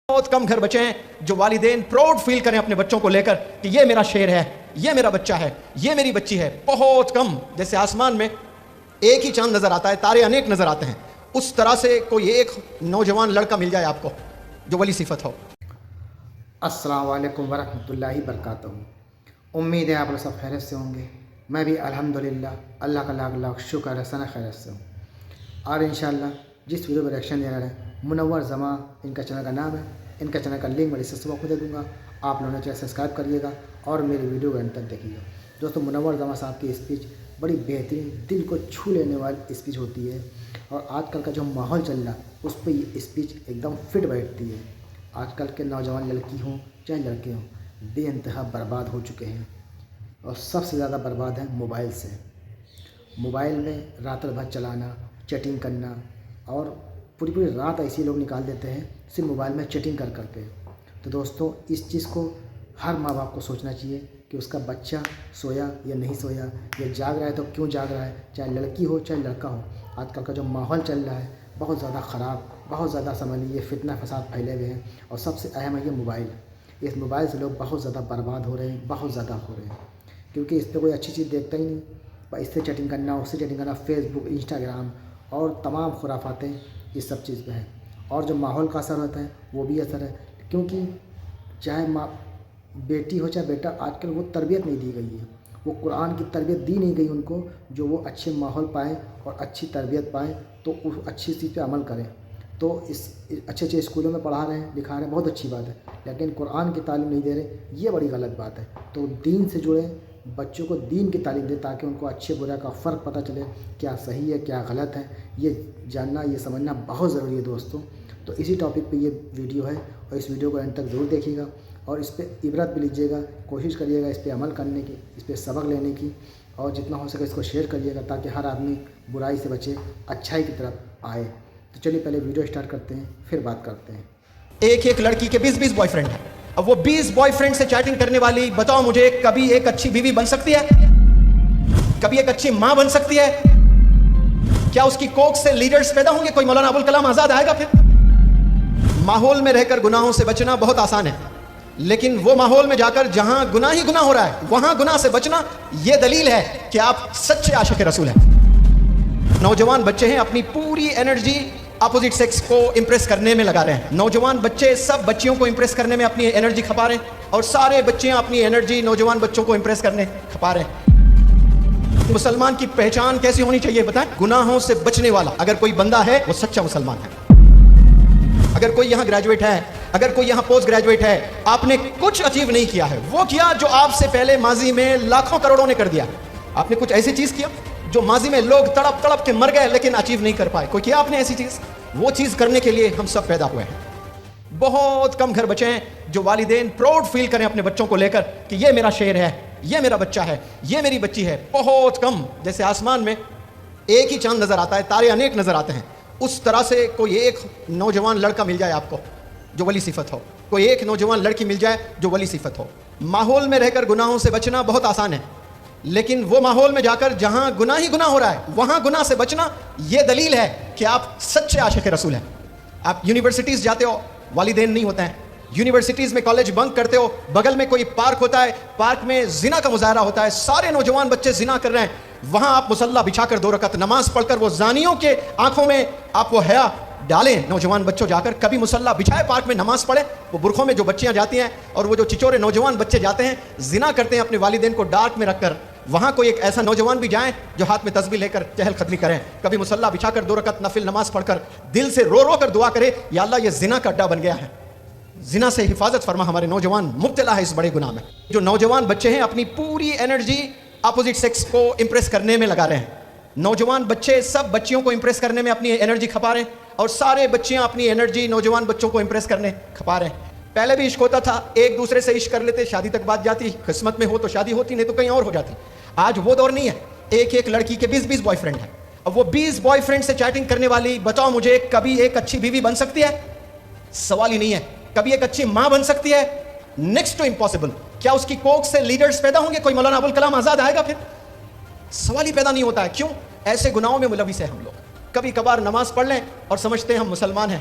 بہت کم گھر بچے ہیں جو والدین پراؤڈ فیل کریں اپنے بچوں کو لے کر کہ یہ میرا شیر ہے، یہ میرا بچہ ہے، یہ میری بچی ہے. بہت کم. جیسے آسمان میں ایک ہی چاند نظر آتا ہے، تارے انیک نظر آتے ہیں، اس طرح سے کوئی ایک نوجوان لڑکا مل جائے آپ کو جو ولی صفت ہو. السلام علیکم ورحمۃ اللہ وبرکاتہ. امید ہے آپ لوگ سب خیریت سے ہوں گے. میں بھی الحمدللہ اللہ کا لاکھ لاکھ شکر ہے سنا خیریت سے ہوں. اور انشاءاللہ جس ویڈیو کا ریئیکشن دے رہے ہیں منور زماں ان کا چینل کا نام ہے. ان کا چینل کا لنک میں ڈسکرپشن باکس میں دے دوں گا. آپ لوگوں نے چینل سبسکرائب کریے گا اور میری ویڈیو کو اینڈ تک دیکھیے گا. دوستوں منور زماں صاحب کی اسپیچ بڑی بہترین دل کو چھو لینے والی اسپیچ ہوتی ہے. اور آج کل کا جو ماحول چل رہا ہے اس پہ یہ اسپیچ ایک دم فٹ بیٹھتی ہے. آج کل کے نوجوان لڑکی ہوں چاہے لڑکے ہوں بے انتہا برباد ہو چکے ہیں. اور سب سے زیادہ برباد ہیں موبائل سے. موبائل میں رات بھر چلانا، چیٹنگ کرنا، اور پوری رات ایسی لوگ نکال دیتے ہیں صرف موبائل میں چیٹنگ کر کے. تو دوستوں اس چیز کو ہر ماں باپ کو سوچنا چاہیے کہ اس کا بچہ سویا یا نہیں سویا، یا جاگ رہا ہے تو کیوں جاگ رہا ہے، چاہے لڑکی ہو چاہے لڑکا ہو. آج کل کا جو ماحول چل رہا ہے بہت زیادہ خراب، بہت زیادہ سمجھ لیجیے فتنہ فساد پھیلے ہوئے ہیں. اور سب سے اہم ہے یہ موبائل. اس موبائل سے لوگ بہت زیادہ برباد ہو رہے ہیں، بہت زیادہ ہو رہے ہیں، کیونکہ اس پہ کوئی اچھی چیز دیکھتا ہی نہیں. اس سے چیٹنگ کرنا، اس سے چیٹنگ کرنا، فیس بک، انسٹاگرام اور تمام خرافاتیں یہ سب چیز پہ ہیں. اور جو ماحول کا اثر ہوتا ہے وہ بھی اثر ہے، کیونکہ چاہے ماں بیٹی ہو چاہے بیٹا، آج کل وہ تربیت نہیں دی گئی ہے. وہ قرآن کی تربیت دی نہیں گئی ان کو جو وہ اچھے ماحول پائیں اور اچھی تربیت پائیں تو اس اچھی چیز پہ عمل کریں. تو اس اچھے اسکولوں میں پڑھا رہے ہیں لکھا رہے ہیں، بہت اچھی بات ہے، لیکن قرآن کی تعلیم نہیں دے رہے، یہ بڑی غلط بات ہے. تو دین سے جڑے بچوں کو دین کی تعلیم دے تاکہ ان کو اچھے برے کا فرق پتہ چلے، کیا صحیح ہے کیا غلط ہے. یہ جاننا یہ سمجھنا بہت ضروری ہے دوستوں. تو اسی ٹاپک پہ یہ ویڈیو ہے اور اس ویڈیو کو اینڈ تک ضرور دیکھیے گا اور اس پہ عبرت بھی لیجیے گا. کوشش کریے گا اس پہ عمل کرنے کی، اس پہ سبق لینے کی، اور جتنا ہو سکے اس کو شیئر کریے گا تاکہ ہر آدمی برائی سے بچے، اچھائی کی طرف آئے. تو چلیے پہلے ویڈیو سٹارٹ کرتے ہیں پھر بات کرتے ہیں. ایک لڑکی کے 20 بوائے فرینڈ ہیں. اب وہ 20 بوائے فرینڈ سے چیٹنگ کرنے والی، بتاؤ مجھے کبھی ایک اچھی بیوی بن سکتی ہے؟ کبھی ایک اچھی ماں بن سکتی ہے؟ کیا اس کی کوکھ سے لیڈرز پیدا ہوں گے؟ کوئی مولانا ابوالکلام آزاد آئے گا؟ پھر ماحول میں رہ کر گناہوں سے بچنا بہت آسان ہے، لیکن وہ ماحول میں جا کر جہاں گناہ ہی گناہ ہو رہا ہے وہاں گناہ سے بچنا یہ دلیل ہے کہ آپ سچے عاشق رسول ہیں. نوجوان بچے ہیں اپنی پوری انرجی اپوزٹ سیکس کو امپریس کرنے میں لگا رہے ہیں. نوجوان بچے سب بچیوں کو امپریس کرنے میں اپنی انرجی کھپا رہے ہیں، اور سارے بچیاں اپنی انرجی نوجوان بچوں کو امپریس کرنے کھپا رہے ہیں. مسلمان کی پہچان کیسی ہونی چاہیے بتائیں؟ گناہوں سے بچنے والا. اگر کوئی بندہ ہے وہ سچا مسلمان ہے. اگر کوئی یہاں گریجویٹ ہے، اگر کوئی یہاں پوسٹ گریجویٹ ہے، آپ نے کچھ اچیو نہیں کیا ہے، وہ کیا جو آپ سے پہلے ماضی میں لاکھوں کروڑوں نے کر دیا. آپ نے کچھ ایسی چیز کیا جو ماضی میں لوگ تڑپ تڑپ کے مر گئے لیکن اچیو نہیں کر پائے. کوئی کیا آپ نے ایسی چیز؟ وہ چیز کرنے کے لیے ہم سب پیدا ہوئے ہیں. بہت کم گھر بچے ہیں جو والدین پراؤڈ فیل کریں اپنے بچوں کو لے کر کہ یہ میرا شیر ہے، یہ میرا بچہ ہے، یہ میری بچی ہے. بہت کم. جیسے آسمان میں ایک ہی چاند نظر آتا ہے، تارے انیک نظر آتے ہیں، اس طرح سے کوئی ایک نوجوان لڑکا مل جائے آپ کو جو ولی صفت ہو، کوئی ایک نوجوان لڑکی مل جائے جو ولی صفت ہو. ماحول میں رہ کر گناہوں سے بچنا بہت آسان ہے، لیکن وہ ماحول میں جا کر جہاں گناہ ہی گناہ ہو رہا ہے وہاں گناہ سے بچنا یہ دلیل ہے کہ آپ سچے عاشق رسول ہیں. آپ یونیورسٹیز جاتے ہو، والدین نہیں ہوتے ہیں. یونیورسٹیز میں کالج بنک کرتے ہو، بغل میں کوئی پارک ہوتا ہے، پارک میں زنا کا مظاہرہ ہوتا ہے، سارے نوجوان بچے زنا کر رہے ہیں، وہاں آپ مصلی بچھا کر 2 رکعت نماز پڑھ کر وہ زانیوں کے آنکھوں میں آپ وہ حیا ڈالیں. نوجوان بچوں جا کر کبھی مصلی بچھائے پارک میں نماز پڑھیں. وہ برقعوں میں جو بچیاں جاتی ہیں اور وہ جو چچورے نوجوان بچے جاتے ہیں زنا کرتے ہیں اپنے والدین کو ڈارک میں رکھ کر، وہاں کوئی ایک ایسا نوجوان بھی جائیں جو ہاتھ میں تسبیح لے کر چہل قدمی کریں، کبھی مصلی بچھا کر 2 رکعت نفل نماز پڑھ کر دل سے رو کر دعا کرے، یا اللہ یہ زنا کا اڈا بن گیا ہے، زنا سے حفاظت فرما، ہمارے نوجوان مبتلا ہے اس بڑے گناہ میں. جو نوجوان بچے ہیں اپنی پوری انرجی اپوزٹ سیکس کو امپریس کرنے میں لگا رہے ہیں. نوجوان بچے سب بچیوں کو امپریس کرنے میں اپنی انرجی کھپا رہے ہیں، اور سارے بچیاں اپنی انرجی نوجوان بچوں کو امپریس کرنے کھپا رہے ہیں. پہلے بھی عشق ہوتا تھا، ایک دوسرے سے عشق کر لیتے، شادی تک بات جاتی، قسمت میں ہو تو شادی ہوتی، نہیں تو کہیں اور ہو جاتی. آج وہ دور نہیں ہے. ایک لڑکی کے 20 بوائے فرینڈ ہیں. اب وہ 20 بوائے فرینڈ سے چیٹنگ کرنے والی، بتاؤ مجھے کبھی ایک اچھی بیوی بن سکتی ہے؟ سوال ہی نہیں ہے. کبھی ایک اچھی ماں بن سکتی ہے؟ Next to impossible. کیا اس کی کوکھ سے لیڈرز پیدا ہوں گے؟ کوئی مولانا ابوالکلام آزاد آئے گا؟ پھر سوال ہی پیدا نہیں ہوتا ہے. کیوں؟ ایسے گناہوں میں ملوث ہیں ہم لوگ. کبھی کبھار نماز پڑھ لیں اور سمجھتے ہیں ہم مسلمان ہیں.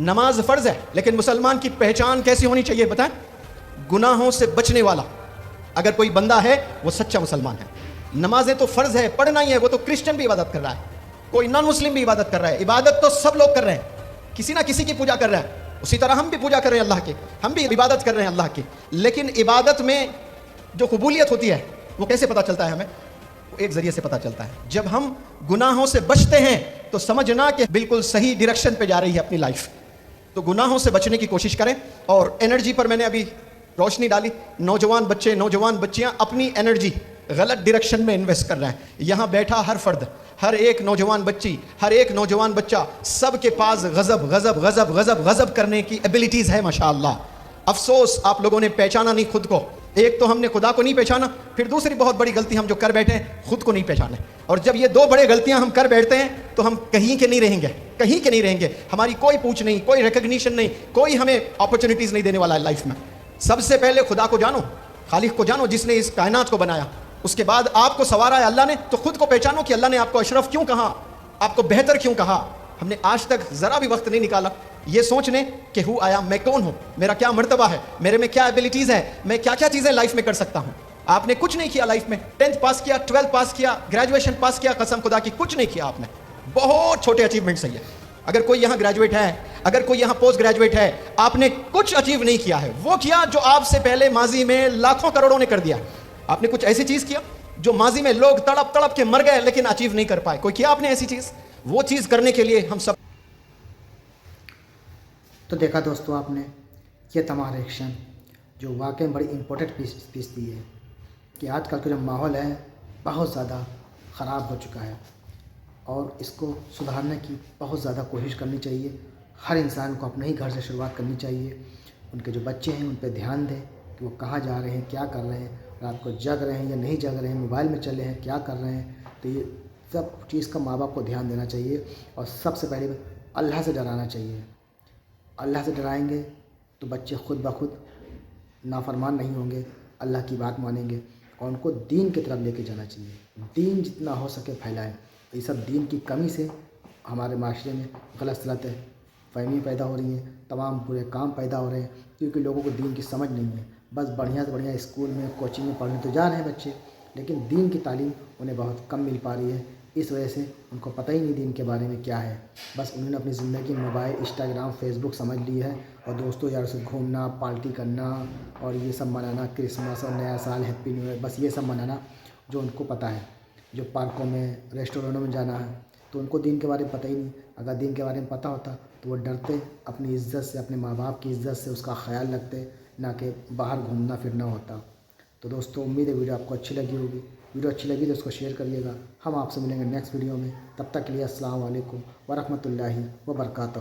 نماز فرض ہے، لیکن مسلمان کی پہچان کیسی ہونی چاہیے بتائیں؟ گناہوں سے بچنے والا اگر کوئی بندہ ہے وہ سچا مسلمان ہے۔ نمازیں تو فرض ہے، پڑھنا ہی ہے، وہ تو کرسچن بھی عبادت کر رہا ہے، کوئی نان مسلم بھی عبادت کر رہا ہے، عبادت تو سب لوگ کر رہے ہیں، کسی نہ کسی کی پوجا کر رہا ہے، اسی طرح ہم بھی پوجا کر رہے ہیں اللہ کی، ہم بھی عبادت کر رہے ہیں اللہ کی۔ لیکن عبادت میں جو قبولیت ہوتی ہے وہ کیسے پتہ چلتا ہے ہمیں؟ ایک ذریعے سے پتہ چلتا ہے، جب ہم گناہوں سے بچتے ہیں تو سمجھنا کہ بالکل صحیح ڈائریکشن پہ جا رہی ہے اپنی لائف۔ تو گناہوں سے بچنے کی کوشش کریں، اور انرجی پر میں نے ابھی روشنی ڈالی، نوجوان بچے نوجوان بچیاں اپنی انرجی غلط ڈائریکشن میں انویسٹ کر رہے ہیں۔ یہاں بیٹھا ہر فرد، ہر ایک نوجوان بچی، ہر ایک نوجوان بچہ، سب کے پاس غضب غضب غضب غضب غضب کرنے کی ایبلٹیز ہے ماشاءاللہ۔ افسوس آپ لوگوں نے پہچانا نہیں خود کو۔ ایک تو ہم نے خدا کو نہیں پہچانا، پھر دوسری بہت بڑی غلطی ہم جو کر بیٹھے ہیں خود کو نہیں پہچانے۔ اور جب یہ دو بڑے غلطیاں ہم کر بیٹھتے ہیں تو ہم کہیں کے نہیں رہیں گے، کہیں کے نہیں رہیں گے، ہماری کوئی پوچھ نہیں، کوئی ریکگنیشن نہیں، کوئی ہمیں اپرچونیٹیز نہیں دینے والا ہے لائف میں۔ سب سے پہلے خدا کو جانو، خالق کو جانو جس نے اس کائنات کو بنایا، اس کے بعد آپ کو سنوارا ہے اللہ نے، تو خود کو پہچانو کہ اللہ نے آپ کو اشرف کیوں کہا، آپ کو بہتر کیوں کہا۔ ہم نے آج تک ذرا بھی وقت نہیں نکالا یہ سوچنے کہ ہو آیا، میں کون ہوں، میرا کیا مرتبہ ہے، میرے میں کیا ایبلٹیز ہے، میں کیا کیا چیزیں لائف میں کر سکتا ہوں۔ آپ نے کچھ نہیں کیا لائف میں، 10th پاس کیا، 12th پاس کیا، گریجویشن پاس کیا، قسم خدا کی کچھ نہیں کیا آپ نے، بہت چھوٹے اچیومنٹس ہیں یہ۔ اگر کوئی یہاں گریجویٹ ہے، اگر کوئی یہاں پوسٹ گریجویٹ ہے، آپ نے کچھ اچیو نہیں کیا ہے، وہ کیا جو آپ سے پہلے ماضی میں لاکھوں کروڑوں نے کر دیا۔ آپ نے کچھ ایسی چیز کیا جو ماضی میں لوگ تڑپ تڑپ کے مر گئے لیکن اچیو نہیں کر پائے، کوئی کیا آپ نے ایسی چیز؟ وہ چیز کرنے کے لیے ہم سب۔ تو دیکھا دوستو آپ نے یہ تمام ریئیکشن جو واقعی بڑی امپورٹنٹ پیس دی ہے کہ آج کل کا جو ماحول ہے بہت زیادہ خراب ہو چکا ہے، اور اس کو سدھارنے کی بہت زیادہ کوشش کرنی چاہیے۔ ہر انسان کو اپنے ہی گھر سے شروعات کرنی چاہیے۔ ان کے جو بچے ہیں ان پہ دھیان دیں کہ وہ کہاں جا رہے ہیں، کیا کر رہے ہیں، رات کو جگ رہے ہیں یا نہیں جگ رہے ہیں، موبائل میں چلے ہیں، کیا کر رہے ہیں۔ تو یہ سب چیز کا ماں باپ کو دھیان دینا چاہیے، اور سب سے پہلے اللہ سے ڈرانا چاہیے۔ اللہ سے ڈرائیں گے تو بچے خود بخود نافرمان نہیں ہوں گے، اللہ کی بات مانیں گے، اور ان کو دین کی طرف لے کے جانا چاہیے۔ دین جتنا ہو سکے پھیلائیں۔ یہ سب دین کی کمی سے ہمارے معاشرے میں غلط فہمی پیدا ہو رہی ہیں، تمام برے کام پیدا ہو رہے ہیں، کیونکہ لوگوں کو دین کی سمجھ نہیں ہے۔ بس بڑھیا سے بڑھیا اسکول میں، کوچنگ میں پڑھنے تو جا رہے ہیں بچے، لیکن دین کی تعلیم انہیں بہت کم مل پا رہی ہے۔ اس وجہ سے ان کو پتہ ہی نہیں دین کے بارے میں کیا ہے، بس انہوں نے اپنی زندگی موبائل، انسٹاگرام، فیس بک سمجھ لی ہے، اور دوستوں یار سے گھومنا، پارٹی کرنا اور یہ سب منانا، کرسمس اور نیا سال، ہیپی نیو ایئر، بس یہ سب منانا جو ان کو پتہ ہے۔ جو پارکوں میں، ریسٹورنٹوں میں جانا ہے تو ان کو دین کے بارے میں پتہ ہی نہیں۔ اگر دین کے بارے میں پتہ ہوتا تو وہ ڈرتے، اپنی عزت سے، اپنے ماں باپ کی عزت سے اس کا خیال رکھتے، نہ کہ باہر گھومنا پھرنا ہوتا۔ تو دوستو امید ہے ویڈیو آپ کو اچھی لگی ہوگی۔ ویڈیو اچھی لگی تو اس کو شیئر کریے گا۔ ہم آپ سے ملیں گے نیکسٹ ویڈیو میں، تب تک کے لیے السلام علیکم ورحمۃ اللہ وبرکاتہ۔